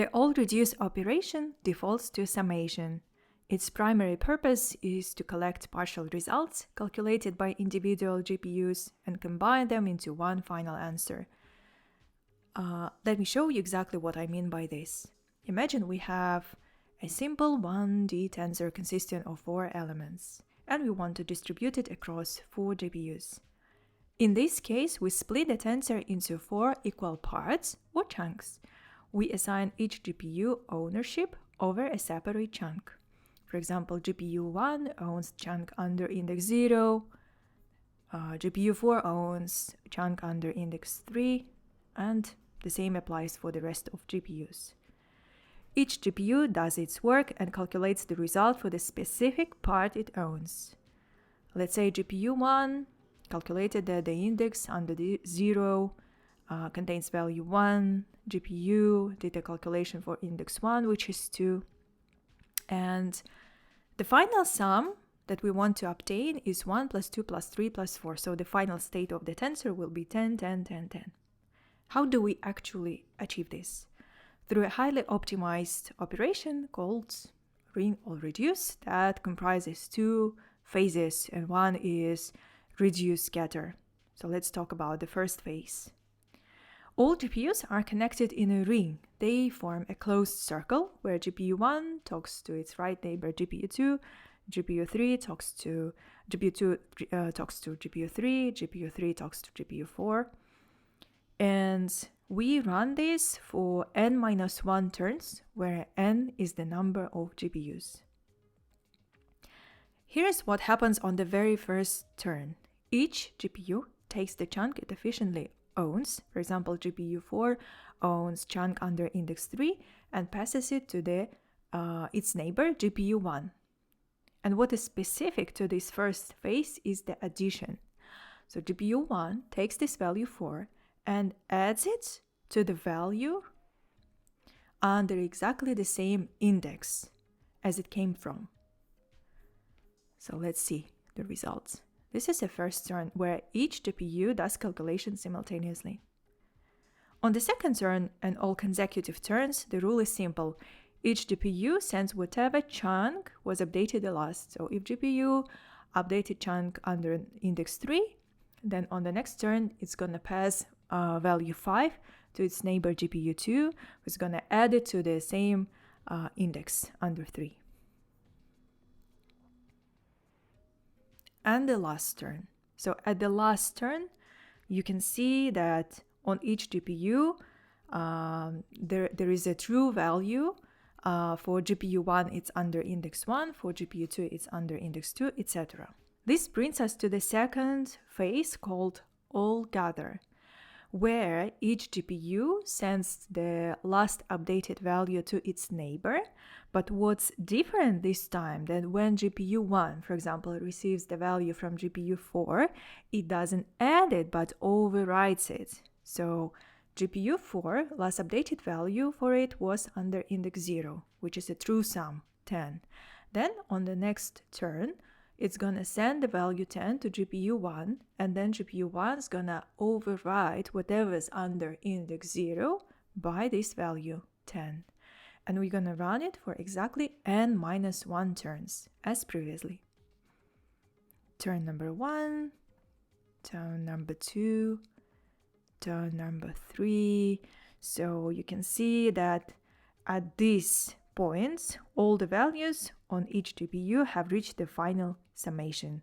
The all-reduce operation defaults to summation. Its primary purpose is to collect partial results calculated by individual GPUs and combine them into one final answer. Let me show you exactly what I mean by this. Imagine we have a simple 1D tensor consisting of 4 elements, and we want to distribute it across 4 GPUs. In this case, we split the tensor into 4 equal parts or chunks. We assign each GPU ownership over a separate chunk. For example, GPU 1 owns chunk under index 0, GPU 4 owns chunk under index 3, and the same applies for the rest of GPUs. Each GPU does its work and calculates the result for the specific part it owns. Let's say GPU 1 calculated that the index under the 0 contains value 1, GPU did a calculation for index 1, which is 2, and the final sum that we want to obtain is 1 plus 2 plus 3 plus 4, so the final state of the tensor will be 10, 10, 10, 10. How do we actually achieve this? Through a highly optimized operation called ring all reduce that comprises 2 phases, and one is reduce scatter. So let's talk about the first phase. All GPUs are connected in a ring. They form a closed circle where GPU 1 talks to its right neighbor GPU 2, GPU 3 talks to GPU 2 talks to GPU 3, GPU 3 talks to GPU 4. And we run this for n-1 turns, where n is the number of GPUs. Here's what happens on the very first turn. Each GPU takes the chunk it efficiently owns. For example, GPU 4 owns chunk under index 3 and passes it to its neighbor GPU 1. And what is specific to this first phase is the addition. So GPU 1 takes this value 4 and adds it to the value under exactly the same index as it came from. So let's see the results. This is the first turn where each GPU does calculations simultaneously. On the second turn and all consecutive turns, the rule is simple. Each GPU sends whatever chunk was updated the last. So if GPU updated chunk under index 3, then on the next turn, it's going to pass value 5 to its neighbor GPU 2, who's going to add it to the same index under 3. And the last turn. So at the last turn, you can see that on each GPU, there is a true value. For GPU 1, it's under index 1. For GPU 2, it's under index 2, etc. This brings us to the second phase called all gather, where each GPU sends the last updated value to its neighbor. But what's different this time that when GPU 1, for example, receives the value from GPU 4, it doesn't add it but overwrites it. So GPU 4, last updated value for it was under index 0, which is a true sum, 10. Then on the next turn, it's going to send the value 10 to GPU 1, and then GPU 1 is going to overwrite whatever's under index 0 by this value 10. And we're going to run it for exactly n-1 turns, as previously. Turn number 1, turn number 2, turn number 3. So you can see that at these points, all the values on each GPU have reached the final summation.